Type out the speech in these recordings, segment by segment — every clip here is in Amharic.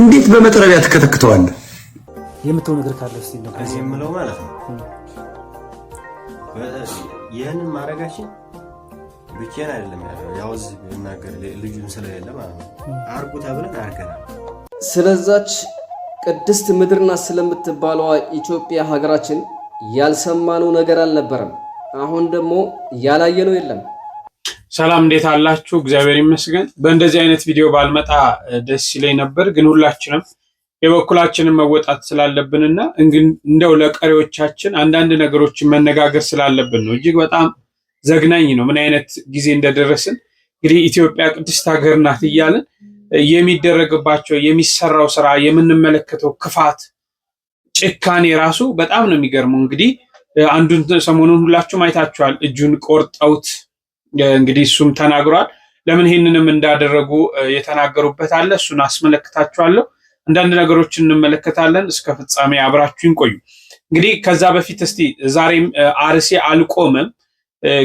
እንዴት በመጥረቢያ ተከተክተዋለህ? የምትው ነገር ካለ እስቲ ነው እዚህ የምለው ማለት ነው። ይሄንን ማረጋችን ብቻዬን አይደለም ያው እዚህ ብናገር ልጁን ስለሌለ ማለት ነው አርጉ ተብለን አርገናል። ስለዛች ቅድስት ምድርና ስለምትባለዋ ኢትዮጵያ ሀገራችን ያልሰማነው ነገር አልነበረም። አሁን ደግሞ ያላየነው የለም። ሰላም እንዴት አላችሁ? እግዚአብሔር ይመስገን። በእንደዚህ አይነት ቪዲዮ ባልመጣ ደስ ይለኝ ነበር፣ ግን ሁላችንም የበኩላችንን መወጣት ስላለብንና እንደው ለቀሪዎቻችን አንዳንድ ነገሮችን መነጋገር ስላለብን ነው። እጅግ በጣም ዘግናኝ ነው ምን አይነት ጊዜ እንደደረስን። እንግዲህ ኢትዮጵያ ቅድስት ሀገር ናት እያልን የሚደረግባቸው የሚሰራው ስራ የምንመለከተው ክፋት፣ ጭካኔ ራሱ በጣም ነው የሚገርመው። እንግዲህ አንዱን ሰሞኑን ሁላችሁም አይታችኋል። እጁን ቆርጠውት እንግዲህ እሱም ተናግሯል። ለምን ይህንንም እንዳደረጉ የተናገሩበት አለ። እሱን አስመለክታችኋለሁ። አንዳንድ ነገሮችን እንመለከታለን። እስከ ፍጻሜ አብራችሁን ቆዩ። እንግዲህ ከዛ በፊት እስቲ ዛሬም አርሲ አልቆመም፣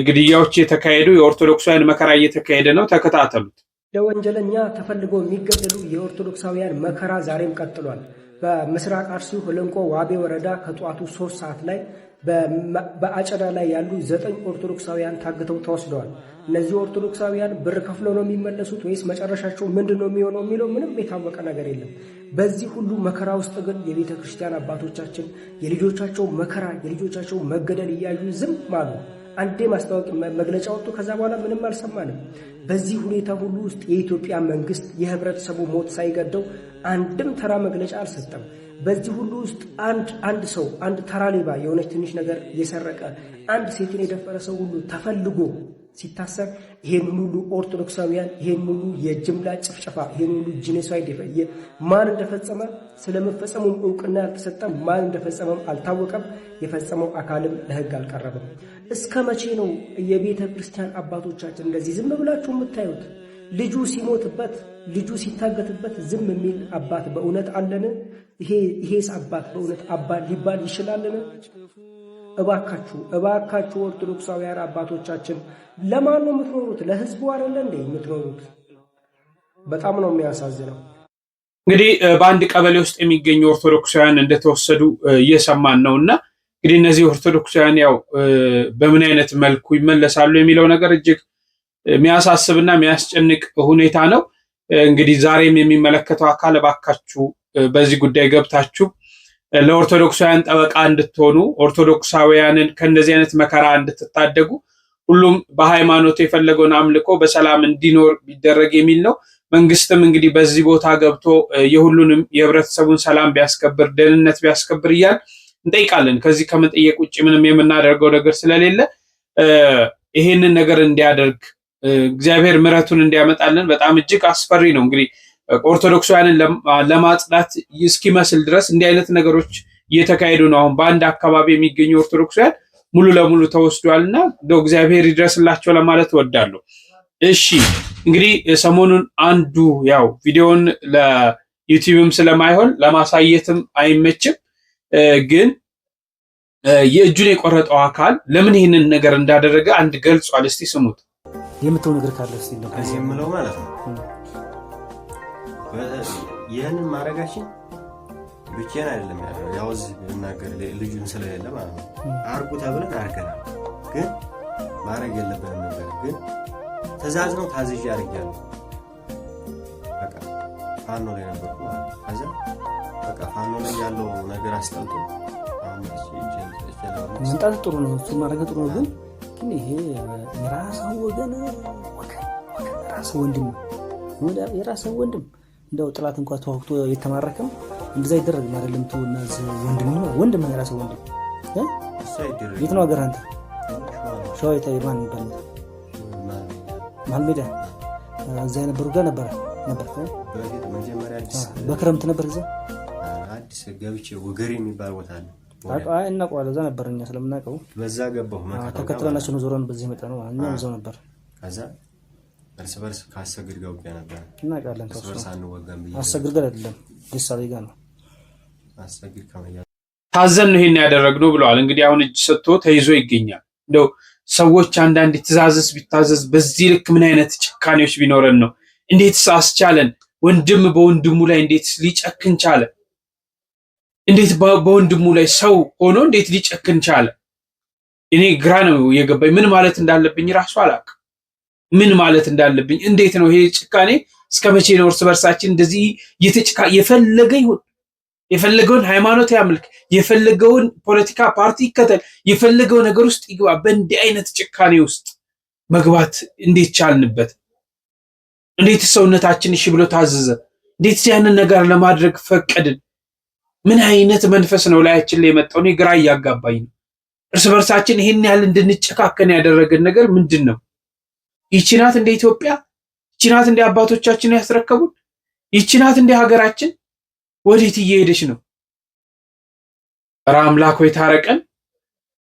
ግድያዎች የተካሄዱ የኦርቶዶክሳውያን መከራ እየተካሄደ ነው። ተከታተሉት። ለወንጀለኛ ተፈልገው የሚገደሉ የኦርቶዶክሳውያን መከራ ዛሬም ቀጥሏል። በምስራቅ አርሲ ሆለንቆ ዋቤ ወረዳ ከጧቱ 3 ሰዓት ላይ በአጨዳ ላይ ያሉ 9 ኦርቶዶክሳውያን ታግተው ተወስደዋል። እነዚህ ኦርቶዶክሳውያን ብር ከፍለው ነው የሚመለሱት ወይስ መጨረሻቸው ምንድነው የሚሆነው የሚለው ምንም የታወቀ ነገር የለም። በዚህ ሁሉ መከራ ውስጥ ግን የቤተ ክርስቲያን አባቶቻችን የልጆቻቸው መከራ የልጆቻቸው መገደል እያዩ ዝም አሉ። አንዴ ማስታወቂያ መግለጫ ወጥቶ ከዛ በኋላ ምንም አልሰማንም። በዚህ ሁኔታ ሁሉ ውስጥ የኢትዮጵያ መንግስት የህብረተሰቡ ሞት ሳይገደው አንድም ተራ መግለጫ አልሰጠም። በዚህ ሁሉ ውስጥ አንድ ሰው አንድ ተራ ሌባ የሆነች ትንሽ ነገር የሰረቀ አንድ ሴትን የደፈረ ሰው ሁሉ ተፈልጎ ሲታሰር ይሄን ሁሉ ኦርቶዶክሳውያን ይሄን ሁሉ የጅምላ ጭፍጨፋ ይሄን ሁሉ ጂኖሳይድ ማን እንደፈጸመ ስለመፈጸሙም እውቅና ያልተሰጠም፣ ማን እንደፈጸመም አልታወቀም። የፈጸመው አካልም ለህግ አልቀረበም። እስከ መቼ ነው የቤተ ክርስቲያን አባቶቻችን እንደዚህ ዝም ብላችሁ የምታዩት? ልጁ ሲሞትበት ልጁ ሲታገትበት ዝም የሚል አባት በእውነት አለን? ይሄስ አባት በእውነት አባት ሊባል ይችላልን? እባካችሁ ኦርቶዶክሳውያን አባቶቻችን ለማን ነው የምትኖሩት? ለህዝቡ አይደለ እንዴ የምትኖሩት? በጣም ነው የሚያሳዝነው። እንግዲህ በአንድ ቀበሌ ውስጥ የሚገኙ ኦርቶዶክሳውያን እንደተወሰዱ እየሰማን ነውና እንግዲህ እነዚህ ኦርቶዶክሳውያን ያው በምን አይነት መልኩ ይመለሳሉ የሚለው ነገር እጅግ የሚያሳስብና የሚያስጨንቅ ሁኔታ ነው። እንግዲህ ዛሬም የሚመለከተው አካል እባካችሁ በዚህ ጉዳይ ገብታችሁ ለኦርቶዶክሳውያን ጠበቃ እንድትሆኑ፣ ኦርቶዶክሳውያንን ከእንደዚህ አይነት መከራ እንድትታደጉ፣ ሁሉም በሃይማኖት የፈለገውን አምልኮ በሰላም እንዲኖር ቢደረግ የሚል ነው። መንግስትም እንግዲህ በዚህ ቦታ ገብቶ የሁሉንም የህብረተሰቡን ሰላም ቢያስከብር፣ ደህንነት ቢያስከብር እያል እንጠይቃለን። ከዚህ ከመጠየቅ ውጭ ምንም የምናደርገው ነገር ስለሌለ ይሄንን ነገር እንዲያደርግ እግዚአብሔር ምሕረቱን እንዲያመጣልን በጣም እጅግ አስፈሪ ነው። እንግዲህ ኦርቶዶክሳውያንን ለማጽዳት እስኪመስል ድረስ እንዲህ አይነት ነገሮች እየተካሄዱ ነው። አሁን በአንድ አካባቢ የሚገኙ ኦርቶዶክሳውያን ሙሉ ለሙሉ ተወስዷልና እንደው እግዚአብሔር ይድረስላቸው ለማለት እወዳለሁ። እሺ እንግዲህ ሰሞኑን አንዱ ያው ቪዲዮውን ለዩቲዩብም ስለማይሆን ለማሳየትም አይመችም፣ ግን የእጁን የቆረጠው አካል ለምን ይህንን ነገር እንዳደረገ አንድ ገልጿል። እስቲ ስሙት። የምትው ነገር ካለ እስቲ ነው እዚህ የምለው ማለት ነው። ይሄንን ማረጋችን ብቻዬን አይደለም ያው እዚህ ብናገር ልጁን ስለሌለ ማለት ነው አርጉ ተብለን አርገናል። ግን ማረግ የለብንም ነበር፣ ግን ትእዛዝ ነው ታዝዤ አርጋለሁ። በቃ ፋኖ ላይ ነበርኩ ማለት ነው። ከዛ በቃ ፋኖ ላይ ያለው ነገር አስጠልቶ መንጣት ጥሩ ነው፣ እሱ ማድረግ ጥሩ ነው። ግን ይሄ የራስህ ወገን የራስህ ወንድም እንደው ጥላት እንኳን ተዋግቶ የተማረከም እንደዛ ይደረግም አይደለም። ተውና ወንድም የራስህ ወንድም የት ነው ሀገር? አንተ ሸዋ የማን ይባል መሀል ሜዳ እዛ የነበሩ ጋር ነበር በክረምት ነበር እዛ አዲስ ገብቼ ወገሬ የሚባል ቦታ አለ። እናውቀዋለን። እዛ ነበር እኛ ስለምናውቀው በዛ ገባሁ። ተከትለናቸው ነው ዞረን በዚህ መጣ ነው እኛም እዛው ነበር። ከዛ እርስ በርስ ካሰግድ ጋር ውጊያ ነበር። እናውቃለን። እርስ በርስ አንወጋም ብዬ አሰግድ ጋር አይደለም ደሳሌ ጋር ነው። አሰግድ ከመያ ታዘን ነው ይሄን ያደረግነው ብለዋል። እንግዲህ አሁን እጅ ሰጥቶ ተይዞ ይገኛል። እንደው ሰዎች አንዳንድ ትእዛዝስ ቢታዘዝ በዚህ ልክ ምን አይነት ጭካኔዎች ቢኖረን ነው? እንዴትስ አስቻለን? ወንድም በወንድሙ ላይ እንዴት ሊጨክን ቻለ? እንዴት በወንድሙ ላይ ሰው ሆኖ እንዴት ሊጨክን ቻለ? እኔ ግራ ነው የገባኝ። ምን ማለት እንዳለብኝ ራሱ አላውቅም። ምን ማለት እንዳለብኝ እንዴት ነው ይሄ ጭካኔ? እስከ መቼ ነው እርስ በርሳችን እንደዚህ የፈለገ ይሁን የፈለገውን ሃይማኖት ያምልክ የፈለገውን ፖለቲካ ፓርቲ ይከተል የፈለገው ነገር ውስጥ ይግባ፣ በእንዲህ አይነት ጭካኔ ውስጥ መግባት እንዴት ቻልንበት? እንዴት ሰውነታችን እሺ ብሎ ታዘዘ? እንዴት ያንን ነገር ለማድረግ ፈቀድን? ምን አይነት መንፈስ ነው ላያችን ላይ የመጣው? እኔ ግራ እያጋባኝ ነው። እርስ በርሳችን ይሄን ያህል እንድንጨካከን ያደረገን ነገር ምንድን ነው? ይቺ ናት እንደ ኢትዮጵያ? ይቺ ናት እንደ አባቶቻችን ያስረከቡን? ይቺ ናት እንደ ሀገራችን? ወዴት እየሄደች ነው? ኧረ አምላክ ሆይ ታረቀን።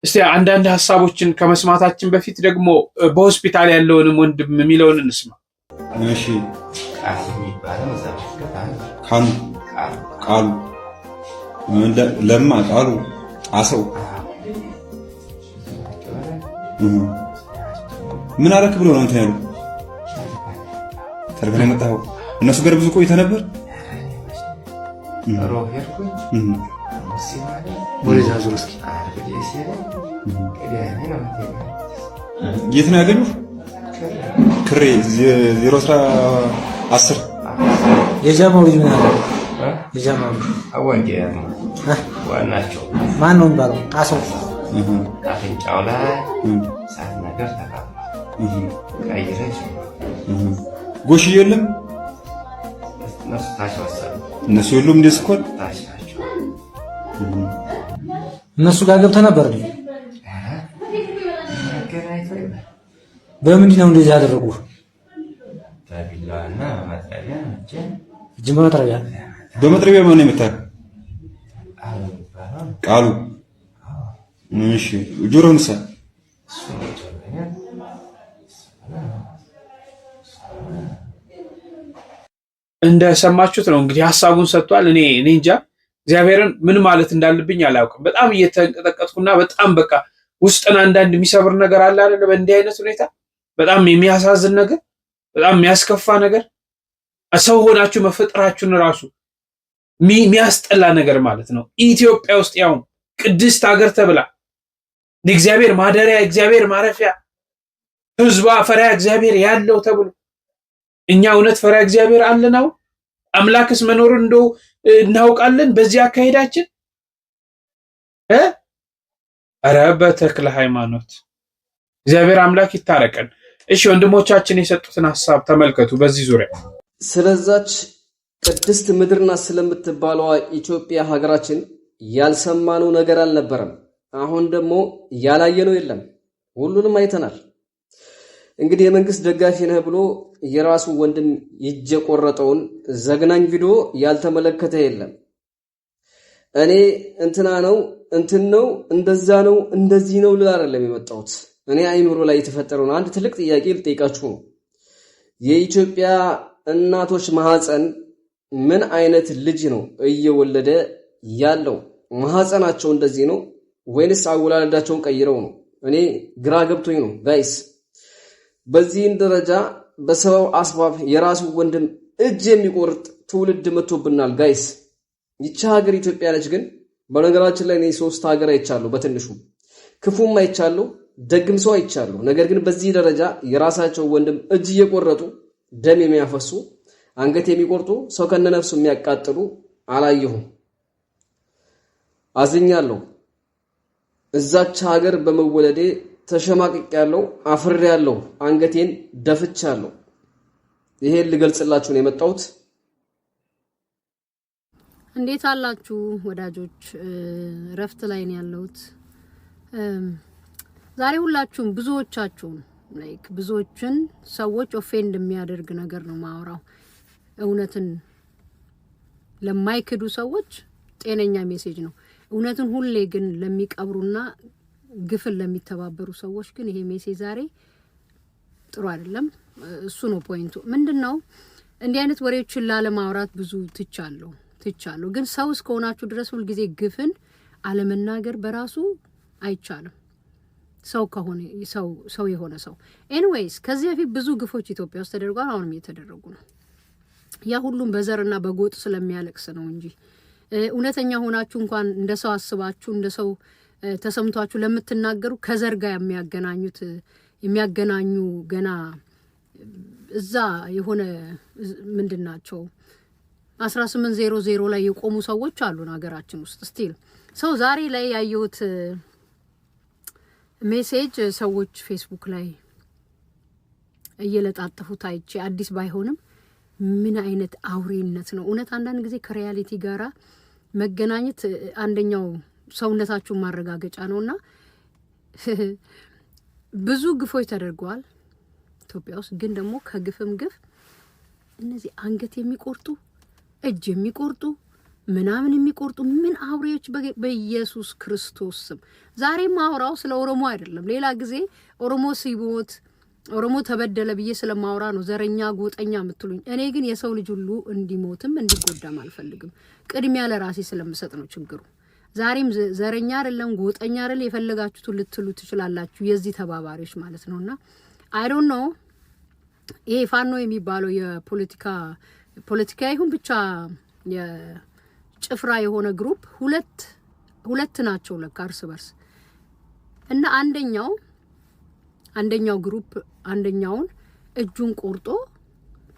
እስቲ አንዳንድ ሀሳቦችን ከመስማታችን በፊት ደግሞ በሆስፒታል ያለውንም ወንድም የሚለውን እንስማ። እሺ ቃሉ ለማ ቃሉ አሰው ምን አረክ ብሎ ነው እንትን ያሉ ተርገና መጣው። እነሱ ጋር ብዙ ቆይተ ነበር። የት ነው ያገኙት? ክሬ 010 የጃማው ልጅ ምን አለ? የጃማው አወንጀ ዋናቸው ማን ነው የሚባለው? አሰው አፍንጫው ላይ ሳት ነገር ተቃጥሏል። ቀይረሽ ጎሽ የለም እነሱ ታች ወሰዱ። እነሱ የሉም እንደ ስኳር ታች ናቸው። እነሱ ጋር ገብተህ ነበር? በምንድን ነው እንደዚህ ያደረጉ? በቢላዋና በመጥረቢያ እጅ በመጥረቢያ በመጥረቢያ ማን የመታህ? ቃሉ እሺ ጆሮንሳ እንደሰማችሁት ነው እንግዲህ ሐሳቡን ሰጥቷል። እኔ እንጃ እግዚአብሔርን ምን ማለት እንዳለብኝ አላውቅም። በጣም እየተንቀጠቀጥኩና በጣም በቃ ውስጥን አንዳንድ የሚሰብር ነገር አለ አይደል? በእንዲህ አይነት ሁኔታ በጣም የሚያሳዝን ነገር፣ በጣም የሚያስከፋ ነገር፣ ሰው ሆናችሁ መፈጠራችሁን ራሱ የሚያስጠላ ነገር ማለት ነው። ኢትዮጵያ ውስጥ ያው ቅድስት ሀገር ተብላ እግዚአብሔር ማደሪያ እግዚአብሔር ማረፊያ ሕዝቧ ፈሪሃ እግዚአብሔር ያለው ተብሎ እኛ እውነት ፈሪሃ እግዚአብሔር አለናው? አምላክስ መኖሩን እንደው እናውቃለን? በዚህ አካሄዳችን ኧረ በተክለ ሃይማኖት እግዚአብሔር አምላክ ይታረቀን። እሺ ወንድሞቻችን የሰጡትን ሐሳብ ተመልከቱ። በዚህ ዙሪያ ስለዛች ቅድስት ምድርና ስለምትባለዋ ኢትዮጵያ ሀገራችን ያልሰማነው ነገር አልነበረም። አሁን ደግሞ ያላየነው የለም፣ ሁሉንም አይተናል። እንግዲህ የመንግስት ደጋፊ ነህ ብሎ የራሱ ወንድም ይጀ ቆረጠውን ዘግናኝ ቪዲዮ ያልተመለከተ የለም። እኔ እንትና ነው እንትን ነው እንደዛ ነው እንደዚህ ነው ልል አይደለም የመጣሁት። እኔ አይምሮ ላይ የተፈጠረውን አንድ ትልቅ ጥያቄ ልጠይቃችሁ ነው። የኢትዮጵያ እናቶች ማህፀን ምን አይነት ልጅ ነው እየወለደ ያለው? ማህፀናቸው እንደዚህ ነው ወይንስ አወላለዳቸውን ቀይረው ነው? እኔ ግራ ገብቶኝ ነው ጋይስ። በዚህን ደረጃ በሰበብ አስባብ የራሱ ወንድም እጅ የሚቆርጥ ትውልድ መጥቶብናል ጋይስ። ይቺ ሀገር ኢትዮጵያ ነች። ግን በነገራችን ላይ እኔ 3 ሀገር አይቻለሁ። በትንሹ ክፉም አይቻለሁ፣ ደግም ሰው አይቻለሁ። ነገር ግን በዚህ ደረጃ የራሳቸው ወንድም እጅ እየቆረጡ ደም የሚያፈሱ አንገት የሚቆርጡ ሰው ከነነፍሱ የሚያቃጥሉ አላየሁም። አዝኛለሁ። እዛች ሀገር በመወለዴ ተሸማቅቄያለሁ፣ አፍሬያለሁ፣ አንገቴን ደፍቻለሁ። ይሄን ልገልጽላችሁ ነው የመጣሁት። እንዴት አላችሁ ወዳጆች? ረፍት ላይ ነው ያለሁት ዛሬ። ሁላችሁም ብዙዎችን ሰዎች ኦፌንድ የሚያደርግ ነገር ነው ማወራው። እውነትን ለማይክዱ ሰዎች ጤነኛ ሜሴጅ ነው። እውነትን ሁሌ ግን ለሚቀብሩና ግፍን ለሚተባበሩ ሰዎች ግን ይሄ ሜሴጅ ዛሬ ጥሩ አይደለም። እሱ ነው ፖይንቱ። ምንድነው እንዲህ አይነት ወሬዎችን ላለማውራት ብዙ ትቻለሁ። ግን ሰው እስከሆናችሁ ድረስ ሁሉ ጊዜ ግፍን አለመናገር በራሱ አይቻልም። ሰው የሆነ ሰው ኤኒዌይስ፣ ከዚህ በፊት ብዙ ግፎች ኢትዮጵያ ውስጥ ተደርጓል። አሁንም እየተደረጉ ነው። ያ ሁሉም በዘርና በጎጥ ስለሚያለቅስ ነው እንጂ እውነተኛ ሆናችሁ እንኳን እንደ ሰው አስባችሁ እንደ ሰው ተሰምቷችሁ ለምትናገሩ ከዘር ጋር የሚያገናኙ ገና እዛ የሆነ ምንድናቸው 1800 ላይ የቆሙ ሰዎች አሉን ሀገራችን ውስጥ ስቲል ሰው ዛሬ ላይ ያየሁት ሜሴጅ ሰዎች ፌስቡክ ላይ እየለጣጠፉት አይቼ አዲስ ባይሆንም ምን አይነት አውሬነት ነው እውነት አንዳንድ ጊዜ ከሪያሊቲ ጋራ መገናኘት አንደኛው ሰውነታችሁን ማረጋገጫ ነውና ብዙ ግፎች ተደርገዋል ኢትዮጵያ ውስጥ ግን ደግሞ ከግፍም ግፍ እነዚህ አንገት የሚቆርጡ እጅ የሚቆርጡ ምናምን የሚቆርጡ ምን አውሬዎች በኢየሱስ ክርስቶስ ስም ዛሬ ማውራው ስለ ኦሮሞ አይደለም ሌላ ጊዜ ኦሮሞ ሲሞት ኦሮሞ ተበደለ ብዬ ስለማውራ ነው ዘረኛ ጎጠኛ የምትሉኝ እኔ ግን የሰው ልጅ ሁሉ እንዲሞትም እንዲጎዳም አልፈልግም ቅድሚያ ለራሴ ስለምሰጥ ነው ችግሩ ዛሬም ዘረኛ አይደለም ጎጠኛ አይደል የፈለጋችሁት ልትሉ ትችላላችሁ የዚህ ተባባሪዎች ማለት ነውና አይ ዶንት ኖ ይሄ ፋኖ የሚባለው የፖለቲካ ይሁን ብቻ የጭፍራ የሆነ ግሩፕ ሁለት ናቸው ለካ እርስ በርስ እና አንደኛው ግሩፕ አንደኛውን እጁን ቆርጦ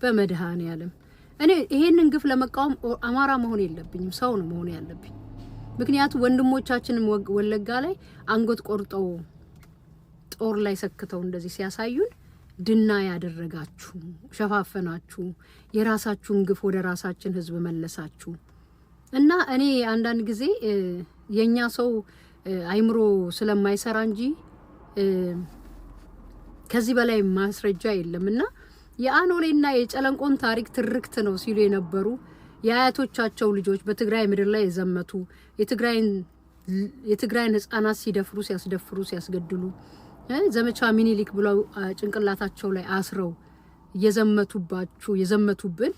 በመድኃኔዓለም እኔ ይሄንን ግፍ ለመቃወም አማራ መሆን የለብኝም ሰው ነው መሆን ያለብኝ ምክንያቱም ወንድሞቻችንን ወለጋ ላይ አንገት ቆርጠው ጦር ላይ ሰክተው እንደዚህ ሲያሳዩን ድና ያደረጋችሁ ሸፋፈናችሁ የራሳችሁን ግፍ ወደ ራሳችን ህዝብ መለሳችሁ እና እኔ አንዳንድ ጊዜ የኛ ሰው አይምሮ ስለማይሰራ እንጂ ከዚህ በላይ ማስረጃ የለምና የአኖሌና የጨለንቆን ታሪክ ትርክት ነው ሲሉ የነበሩ የአያቶቻቸው ልጆች በትግራይ ምድር ላይ የዘመቱ የትግራይን ህፃናት ሲያስደፍሩ ሲያስገድሉ ዘመቻ ሚኒሊክ ብለው ጭንቅላታቸው ላይ አስረው የዘመቱብን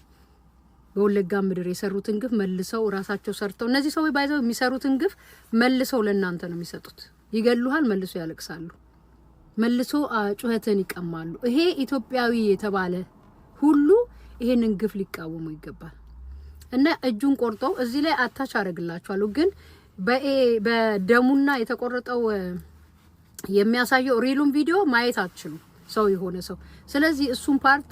በወለጋ ምድር የሰሩትን ግፍ መልሰው ራሳቸው ሰርተው እነዚህ ሰዎች ባይዘው የሚሰሩትን ግፍ መልሰው ለእናንተ ነው የሚሰጡት ይገሉሃል መልሶ ያለቅሳሉ መልሶ ጩኸትን ይቀማሉ ይሄ ኢትዮጵያዊ የተባለ ሁሉ ይሄንን ግፍ ሊቃወሙ ይገባል እና እጁን ቆርጠው እዚህ ላይ አታች አረግላችኋለሁ ግን በደሙና የተቆረጠው የሚያሳየው ሪሉን ቪዲዮ ማየት አትችሉ ሰው የሆነ ሰው ስለዚህ እሱን ፓርት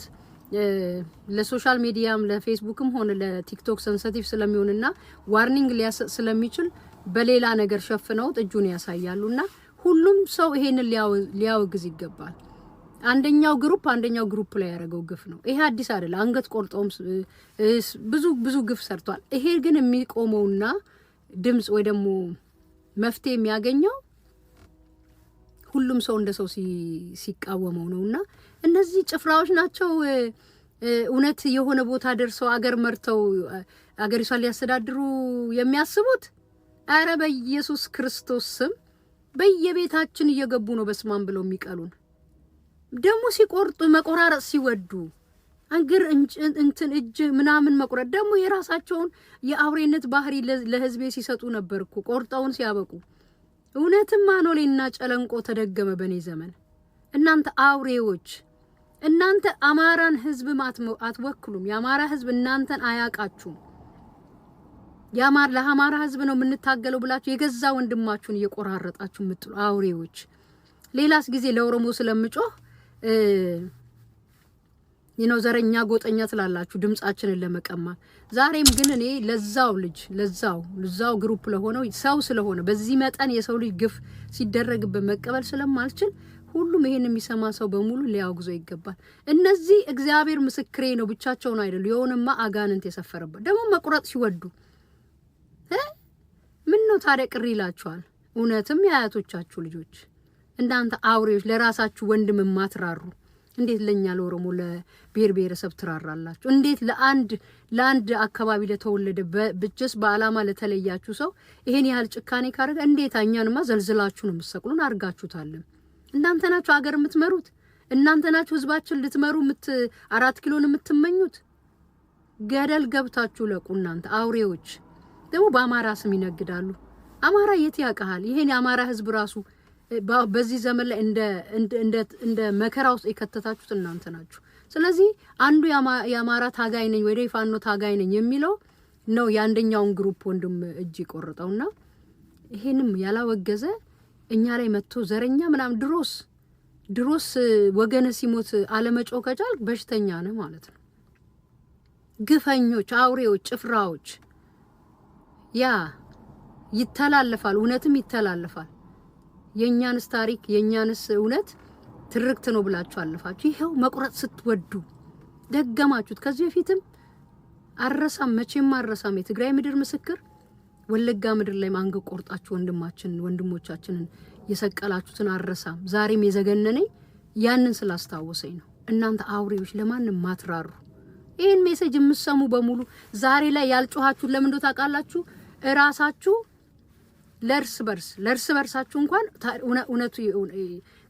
ለሶሻል ሚዲያም ለፌስቡክም ሆነ ለቲክቶክ ሴንሲቲቭ ስለሚሆንና ዋርኒንግ ስለሚችል በሌላ ነገር ሸፍነው እጁን ያሳያሉና ሁሉም ሰው ይሄንን ሊያወግዝ ይገባል አንደኛው ግሩፕ ላይ ያረጋው ግፍ ነው ይሄ አዲስ አይደለ አንገት ቆርጦም ብዙ ግፍ ሰርቷል ይሄ ግን የሚቆመውና ድምጽ ወይ ደግሞ መፍትሄ የሚያገኘው ሁሉም ሰው እንደ ሰው ሲቃወመው ነውና እነዚህ ጭፍራዎች ናቸው እውነት የሆነ ቦታ ደርሰው አገር መርተው አገሪቷን ሊያስተዳድሩ የሚያስቡት አረ በኢየሱስ ክርስቶስ ስም በየቤታችን እየገቡ ነው በስማም ብለው የሚቀሉን ደሞ ሲቆርጡ መቆራረጥ ሲወዱ አንግር እንትን እጅ ምናምን መቁረጥ ደሞ የራሳቸውን የአውሬነት ባህሪ ለህዝቤ ሲሰጡ ነበርኩ ቆርጣውን ሲያበቁ እውነትም አኖሌና ጨለንቆ ተደገመ በኔ ዘመን እናንተ አውሬዎች እናንተ አማራን ህዝብ አትወክሉም የአማራ ህዝብ እናንተን አያቃችሁም ለአማራ ህዝብ ነው የምንታገለው ብላችሁ የገዛ ወንድማችሁን እየቆራረጣችሁ ምጥሉ አውሬዎች ሌላስ ጊዜ ለኦሮሞ ስለምጮህ ዘረኛ ጎጠኛ ትላላችሁ ድምጻችንን ለመቀማት ዛሬም ግን እኔ ለዛው ግሩፕ ለሆነው ሰው ስለሆነ በዚህ መጠን የሰው ልጅ ግፍ ሲደረግበት መቀበል ስለማልችል ሁሉም ይሄን የሚሰማ ሰው በሙሉ ሊያወግዘው ይገባል እነዚህ እግዚአብሔር ምስክሬ ነው ብቻቸውን አይደሉ የሆነማ አጋንንት የሰፈረበት ደግሞ መቁረጥ ሲወዱ ምን ነው ታዲያ ቅር ይላችኋል እውነትም የአያቶቻችሁ ልጆች እንዳንተ አውሬዎች ለራሳችሁ ወንድም ማትራሩ እንዴት ለኛ ለኦሮሞ ለብሔር ብሔረሰብ ትራራላችሁ እንዴት ለአንድ አካባቢ ለተወለደ በጅስ በአላማ ለተለያችሁ ሰው ይሄን ያህል ጭካኔ ካረገ እንዴት አኛንማ ዘልዝላችሁ ነው መስቀሉን አርጋችሁታል እናንተ ናችሁ አገር የምትመሩት እናንተ ናችሁ ህዝባችን ልትመሩ 4 ኪሎን የምትመኙት ገደል ገብታችሁ ለቁ እናንተ አውሬዎች ደግሞ በአማራ ስም ይነግዳሉ አማራ የት ያቀሃል ይሄን የአማራ ህዝብ ራሱ በዚህ ዘመን ላይ እንደ መከራ ውስጥ የከተታችሁት እናንተ ናችሁ ስለዚህ አንዱ የአማራ ታጋይ ነኝ ወይ ፋኖ ታጋይ ነኝ የሚለው ነው የአንደኛውን ግሩፕ ወንድም እጅ ቆርጠውና ይሄንም ያላወገዘ እኛ ላይ መጥቶ ዘረኛ ምናም ድሮስ ወገነ ሲሞት አለመጮህ ከቻልክ በሽተኛ ነህ ማለት ነው። ግፈኞች፣ አውሬዎች፣ ጭፍራዎች ያ ይተላለፋል፣ እውነትም ይተላለፋል። የኛንስ ታሪክ የኛንስ እውነት ትርክት ነው ብላችሁ አለፋችሁ። ይሄው መቁረጥ ስትወዱ ደገማችሁት። ከዚህ በፊትም አረሳም መቼም አረሳም የትግራይ ምድር ምስክር ወለጋ ምድር ላይ ማንገ ቆርጣችሁ ወንድሞቻችንን የሰቀላችሁትን አረሳም። ዛሬም የዘገነነኝ ያንን ስላስታወሰኝ ነው። እናንተ አውሬዎች ለማንም ማትራሩ ይሄን ሜሴጅ የምትሰሙ በሙሉ ዛሬ ላይ ያልጮሃችሁ ለምን እንደው ታውቃላችሁ? እራሳችሁ ለርስ በርሳችሁ እንኳን እውነቱ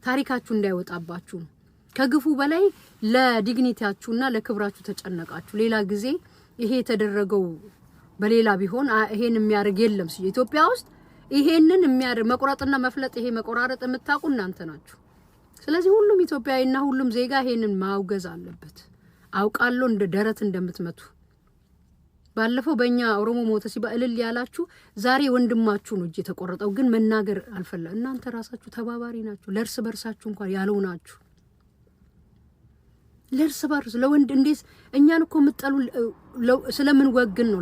ታሪካችሁ እንዳይወጣባችሁ ከግፉ በላይ ለዲግኒቲያችሁና ለክብራችሁ ተጨነቃችሁ። ሌላ ጊዜ ይሄ የተደረገው በሌላ ቢሆን ይሄን የሚያርግ የለም ኢትዮጵያ ውስጥ ይሄንን የሚያርግ መቆራረጥና መፍለጥ ይሄ መቆራረጥ የምታውቁ እናንተ ናችሁ። ስለዚህ ሁሉም ኢትዮጵያዊና ሁሉም ዜጋ ይሄንን ማውገዝ አለበት። አውቃለሁ እንደ ደረት እንደምትመቱ ባለፈው በእኛ ኦሮሞ ሞተ ሲባል ያላችሁ ዛሬ ወንድማችሁ ነው እጅ የተቆረጠው ግን መናገር አልፈለ እናንተ ራሳችሁ ተባባሪ ናችሁ። ለርስ በርሳችሁ እንኳን ያለው ናችሁ። ለርስ በርስ ለወንድ እንዴት እኛን እኮ መጣሉ ስለምን ወግን ነው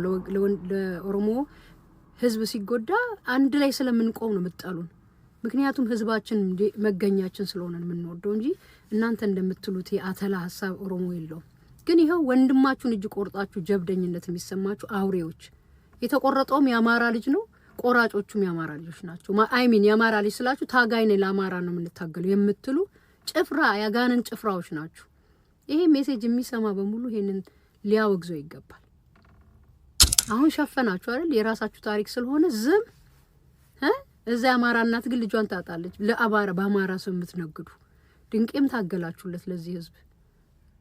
ለኦሮሞ ህዝብ ሲጎዳ አንድ ላይ ስለምን ቆም ነው መጣሉን። ምክንያቱም ህዝባችን መገኛችን ስለሆነ የምንወደው እንጂ እናንተ እንደምትሉት የአተላ ሐሳብ ኦሮሞ የለው። ግን ይሄው ወንድማችሁን እጅ ቆርጣችሁ ጀብደኝነት የሚሰማችሁ አውሬዎች የተቆረጠውም የአማራ ልጅ ነው፣ ቆራጮቹም የአማራ ልጆች ናቸው። አይሚን የአማራ ልጅ ስላችሁ ታጋይ ነኝ ለአማራ ነው የምንታገለው የምትሉ ጭፍራ ያጋነን ጭፍራዎች ናችሁ። ይሄ ሜሴጅ የሚሰማ በሙሉ ይሄንን ሊያወግዘው ይገባል። አሁን ሸፈናችሁ አይደል? የራሳችሁ ታሪክ ስለሆነ ዝም እዛ የአማራ እናት ግን ልጇን ታጣለች። በአማራ ሰው የምትነግዱ ድንቄም ታገላችሁለት ለዚህ ህዝብ።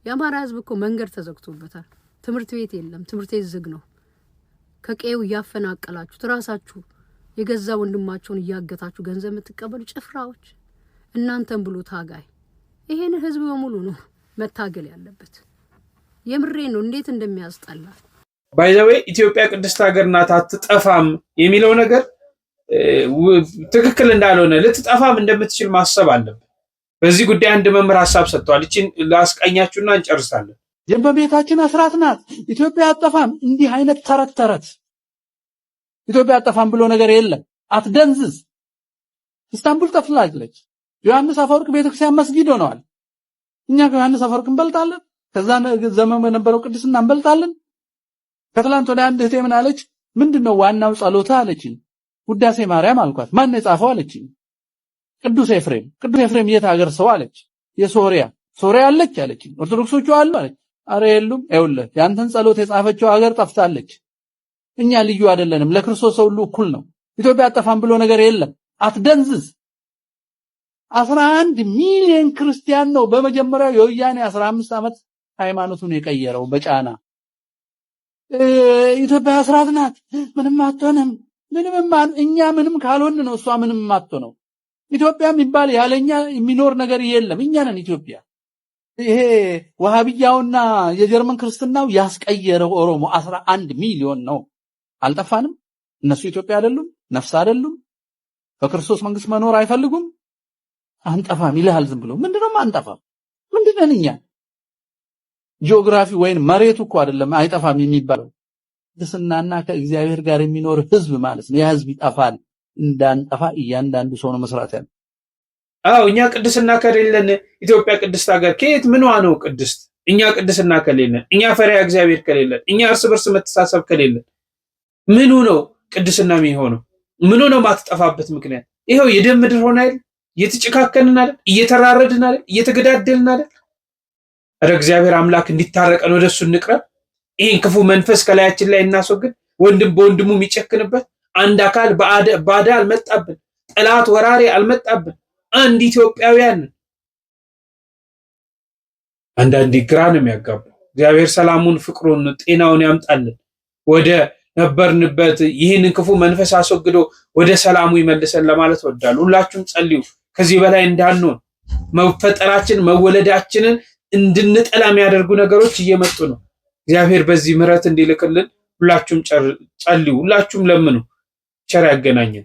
የአማራ ህዝብ እኮ መንገድ ተዘግቶበታል። ትምህርት ቤት የለም፣ ትምህርት ቤት ዝግ ነው። ከቀዩ ያፈናቀላችሁ ራሳችሁ የገዛ ወንድማቸውን እያገታችሁ ገንዘብ የምትቀበሉ ጭፍራዎች እናንተን ብሎ ታጋይ ይሄን ህዝብ በሙሉ ነው መታገል ያለበት። የምሬ ነው እንዴት እንደሚያስጠላ ባይ ዘ ዌይ ኢትዮጵያ ቅድስት ሀገር ናት አትጠፋም የሚለው ነገር ትክክል እንዳልሆነ ልትጠፋም እንደምትችል ማሰብ አለብን። በዚህ ጉዳይ አንድ መምህር ሐሳብ ሰጥቷል። እቺን ላስቀኛችሁና እንጨርሳለን። የበቤታችን አስራት ናት ኢትዮጵያ አትጠፋም። እንዲህ አይነት ተረት ኢትዮጵያ አትጠፋም ብሎ ነገር የለም። አትደንዝዝ። ኢስታንቡል ጠፍላለች። ዮሐንስ አፈወርቅ ቤተክርስቲያን መስጊድ ሆነዋል። እኛ ከዮሐንስ አፈወርቅ እንበልጣለን? ከዛ ዘመን በነበረው ቅድስና እንበልጣለን? ከትላንት ወደ አንድ እህቴ ምን አለች? ምንድነው ዋናው ጸሎታ አለችኝ። ውዳሴ ማርያም አልኳት። ማን ነው የጻፈው አለችኝ። ቅዱስ ኤፍሬም የት ሀገር ሰው አለች። ሶሪያ አለች አለችኝ። ኦርቶዶክሶቹ አሉ አለች። አረ የሉም። ይኸውልህ ያንተን ጸሎት የጻፈችው ሀገር ጠፍታለች። እኛ ልዩ አይደለንም። ለክርስቶስ ሁሉ እኩል ነው። ኢትዮጵያ አጠፋም ብሎ ነገር የለም። አትደንዝዝ። 11 ሚሊዮን ክርስቲያን ነው በመጀመሪያው የወያኔ 15 ዓመት ሃይማኖቱን የቀየረው በጫና። ኢትዮጵያ አስራት ናት ምንም አትሆንም። እኛ ምንም ካልሆን ነው እሷ ምንም አትሆነው። ኢትዮጵያ የሚባል ያለኛ የሚኖር ነገር የለም። እኛ ነን ኢትዮጵያ። ይሄ ወሃቢያውና የጀርመን ክርስትናው ያስቀየረው ኦሮሞ 11 ሚሊዮን ነው። አልጠፋንም። እነሱ ኢትዮጵያ አይደሉም፣ ነፍስ አይደሉም፣ በክርስቶስ መንግስት መኖር አይፈልጉም። አንጠፋም ይልሃል ዝም ብሎ። ምንድነው አንጠፋም? ምንድነን እኛ? ጂኦግራፊ ወይን መሬቱ እኮ አይደለም አይጠፋም የሚባለው። ቅድስናና ከእግዚአብሔር ጋር የሚኖር ህዝብ ማለት ነው። ያ ህዝብ ይጠፋል። እንዳንጠፋ እያንዳንዱ ሰው ነው መስራት ያለው። እኛ ቅድስና ከሌለን ኢትዮጵያ ቅድስት ሀገር ከየት ምንዋ ነው ቅድስት? እኛ ቅድስና ከሌለን፣ እኛ ፈሪሃ እግዚአብሔር ከሌለን፣ እኛ እርስ በርስ መተሳሰብ ከሌለን ምኑ ነው ቅድስና የሚሆነው? ምኑ ነው ማትጠፋበት ምክንያት? ይሄው የደም ምድር ሆነ አይደል? እየተጨካከንን አይደል? እየተራረድን አይደል? እየተገዳደልን አይደል? አረ እግዚአብሔር አምላክ እንዲታረቀን ወደሱ እንቅረብ። ይሄን ክፉ መንፈስ ከላያችን ላይ እናስወግድ። ወንድም በወንድሙ የሚጨክንበት አንድ አካል ባዳ አልመጣብን፣ ጠላት ወራሪ አልመጣብን። አንድ ኢትዮጵያውያን አንዳንዴ ግራ ነው የሚያጋባው። እግዚአብሔር ሰላሙን፣ ፍቅሩን፣ ጤናውን ያምጣልን። ወደ ነበርንበት ይህንን ክፉ መንፈስ አስወግዶ ወደ ሰላሙ ይመልሰን ለማለት ወዳለሁ። ሁላችሁም ጸልዩ። ከዚህ በላይ እንዳንሆን መፈጠራችን መወለዳችንን እንድንጠላ የሚያደርጉ ነገሮች እየመጡ ነው። እግዚአብሔር በዚህ ምሕረት እንዲልክልን ሁላችሁም ጸልዩ፣ ሁላችሁም ለምኑ። ቸር ያገናኘን።